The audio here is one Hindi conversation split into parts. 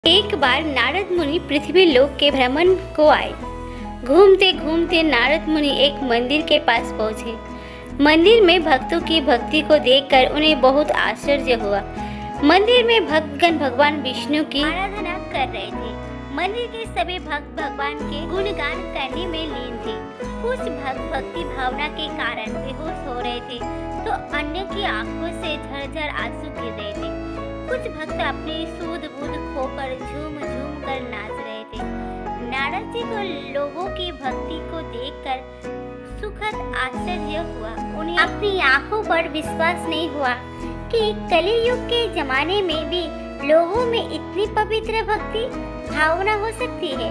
एक बार नारद मुनि पृथ्वी लोक के भ्रमण को आए। घूमते घूमते नारद मुनि एक मंदिर के पास पहुँचे। मंदिर में भक्तों की भक्ति को देखकर उन्हें बहुत आश्चर्य हुआ। मंदिर में भक्तगण भगवान विष्णु की आराधना कर रहे थे। मंदिर के सभी भक्त भगवान के गुणगान करने में लीन थे। कुछ भक्त भक्ति भावना के कारण बेहोश हो रहे थे, तो अन्य की आंखों से झरझर आंसू गिर रहे थे। कुछ भक्त अपनी सूध बूध खोकर झूम झूम कर नाच रहे थे। नारद जी को लोगों की भक्ति को देखकर सुखद आश्चर्य हुआ। उन्हें अपनी आंखों पर विश्वास नहीं हुआ कि कलियुग के जमाने में भी लोगों में इतनी पवित्र भक्ति भावना हो सकती है।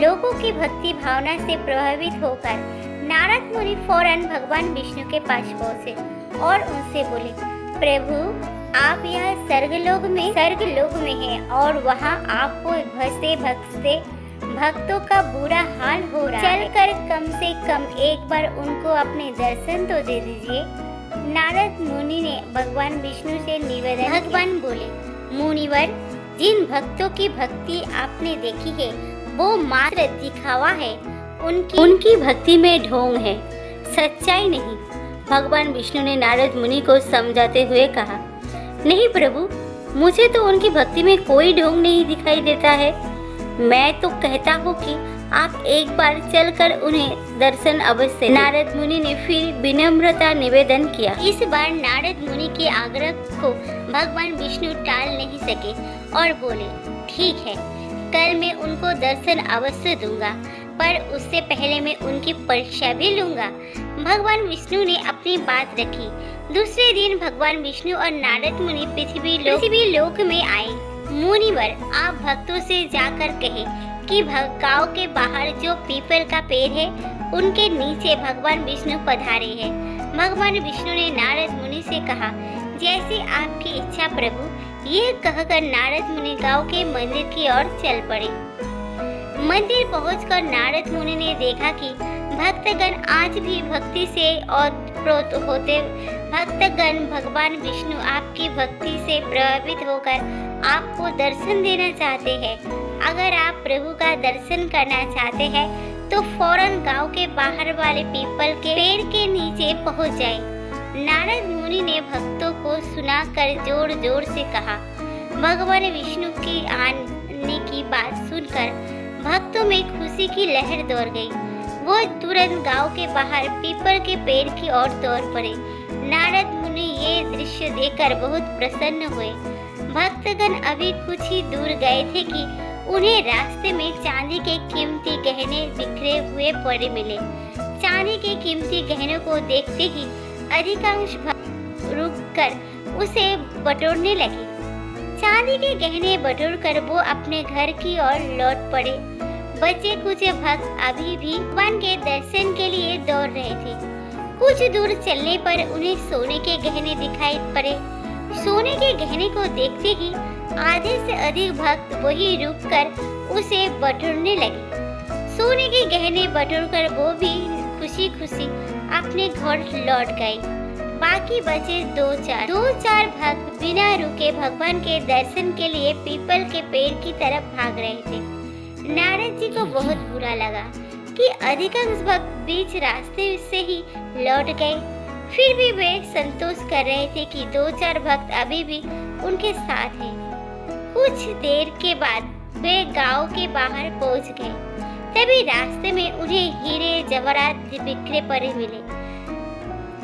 लोगों की भक्ति भावना से प्रभावित होकर नारद मुनि फौरन भगवान विष्णु के पास पहुँचे और उनसे बोले, प्रभु आप यह स्वर्गलोक में हैं और वहाँ आपको भजते भक्तते भक्तों का बुरा हाल हो रहा है। चलकर कम से कम एक बार उनको अपने दर्शन तो दे दीजिए। नारद मुनि ने भगवान विष्णु से निवेदन। भगवान बोले, मुनिवर, जिन भक्तों की भक्ति आपने देखी है वो मात्र दिखावा है। उनकी भक्ति में ढोंग है, सच्चाई नहीं। भगवान विष्णु ने नारद मुनि को समझाते हुए कहा, नहीं प्रभु, मुझे तो उनकी भक्ति में कोई ढोंग नहीं दिखाई देता है। मैं तो कहता हूँ कि आप एक बार चलकर उन्हें दर्शन अवश्य। नारद मुनि ने फिर विनम्रता निवेदन किया। इस बार नारद मुनि के आग्रह को भगवान विष्णु टाल नहीं सके और बोले, ठीक है, कल मैं उनको दर्शन अवश्य दूंगा, पर उससे पहले मैं उनकी परीक्षा भी लूंगा। भगवान विष्णु ने अपनी बात रखी। दूसरे दिन भगवान विष्णु और नारद मुनि पृथ्वी लोक में आए। मुनिवर, आप भक्तों से जाकर कहे कि गांव के बाहर जो पीपल का पेड़ है उनके नीचे भगवान विष्णु पधारे हैं। भगवान विष्णु ने नारद मुनि से कहा, जैसी आपकी इच्छा प्रभु। ये कहकर नारद मुनि गांव के मंदिर की ओर चल पड़े। मंदिर पहुंचकर नारद मुनि ने देखा कि भक्तगण आज भी भक्ति से ओतप्रोत होते। भक्तगण भगवान विष्णु आपकी भक्ति से प्रभावित होकर आपको दर्शन देना चाहते हैं। अगर आप प्रभु का दर्शन करना चाहते हैं तो फौरन गांव के बाहर वाले पीपल के पेड़ के नीचे पहुंच जाएं। नारद मुनि ने भक्तों को सुनाकर जोर जोर से कहा। भगवान विष्णु की आने की बात सुनकर भक्तों में खुशी की लहर दौड़ गई। वो तुरंत गांव के बाहर पीपल के पेड़ की ओर दौड़ पड़े। नारद मुनि ये दृश्य देखकर बहुत प्रसन्न हुए। भक्तगण अभी कुछ ही दूर गए थे कि उन्हें रास्ते में चांदी के कीमती गहने बिखरे हुए पड़े मिले। चांदी के कीमती गहनों को देखते ही अधिकांश भक्त रुककर उसे बटोरने लगे। चांदी के गहने बटोरकर वो अपने घर की ओर लौट पड़े। बचे कुछ भक्त अभी भी भगवान के दर्शन के लिए दौड़ रहे थे। कुछ दूर चलने पर उन्हें सोने के गहने दिखाई पड़े। सोने के गहने को देखते ही आधे से अधिक भक्त वही रुककर उसे बटोरने लगे। सोने के गहने बटोरकर वो भी खुशी खुशी अपने घर लौट गए। बाकी बचे दो चार भक्त बिना रुके भगवान के दर्शन के लिए पीपल के पेड़ की तरफ भाग रहे थे। नारद जी को बहुत बुरा लगा कि अधिकांश भक्त बीच रास्ते से ही लौट गए। फिर भी वे संतोष कर रहे थे कि दो चार भक्त अभी भी उनके साथ हैं। कुछ देर के बाद वे गांव के बाहर पहुंच गए। तभी रास्ते में उन्हें हीरे जवाहरात बिखरे पड़े मिले।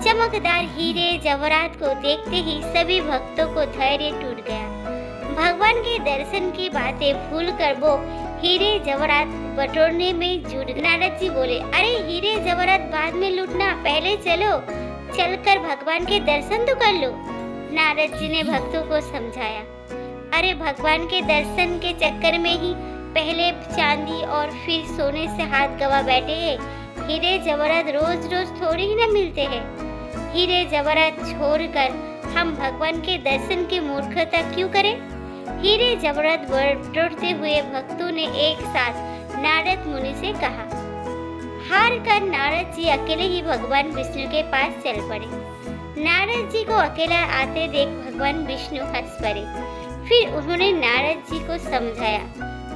चमकदार हीरे जवाहरात को देखते ही सभी भक्तों को धैर्य टूट गया। भगवान के दर्शन की बातें भूलकर वो हीरे जवाहरात बटोरने में जुट गए। नारद जी बोले, अरे हीरे जवाहरात बाद में लूटना, पहले चलकर भगवान के दर्शन तो कर लो। नारद जी ने भक्तों को समझाया, अरे भगवान के दर्शन के चक्कर में ही पहले चांदी और फिर सोने से हाथ गवा बैठे हैं। हीरे जवाहरात रोज रोज थोड़ी ही न मिलते हैं। हीरे जवाहरात छोड़कर हम भगवान के दर्शन की मूर्खता क्यों करें? हीरे जवाहरात बटोरते हुए भक्तों ने एक साथ नारद मुनि से कहा। हार कर नारद जी अकेले ही भगवान विष्णु के पास चल पड़े। नारद जी को अकेला आते देख भगवान विष्णु हंस पड़े। फिर उन्होंने नारद जी को समझाया,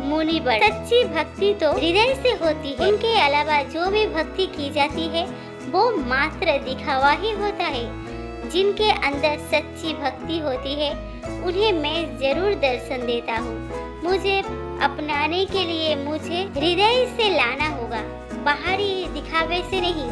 मुनिवर, सच्ची भक्ति तो हृदय से होती है। उनके अलावा जो भी भक्ति की जाती है वो मात्र दिखावा ही होता है। जिनके अंदर सच्ची भक्ति होती है उन्हें मैं जरूर दर्शन देता हूँ। मुझे अपनाने के लिए मुझे हृदय से लाना होगा, बाहरी दिखावे से नहीं।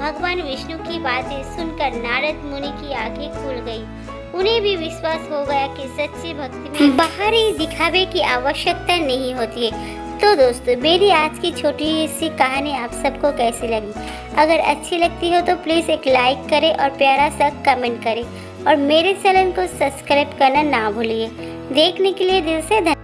भगवान विष्णु की बातें सुनकर नारद मुनि की आंखें खुल गई। उन्हें भी विश्वास हो गया कि सच्ची भक्ति में बाहरी दिखावे की आवश्यकता नहीं होती है। तो दोस्तों, मेरी आज की छोटी सी कहानी आप सबको कैसी लगी? अगर अच्छी लगती हो तो प्लीज़ एक लाइक करें और प्यारा सा कमेंट करें और मेरे चैनल को सब्सक्राइब करना ना भूलिए। देखने के लिए दिल से धन्यवाद।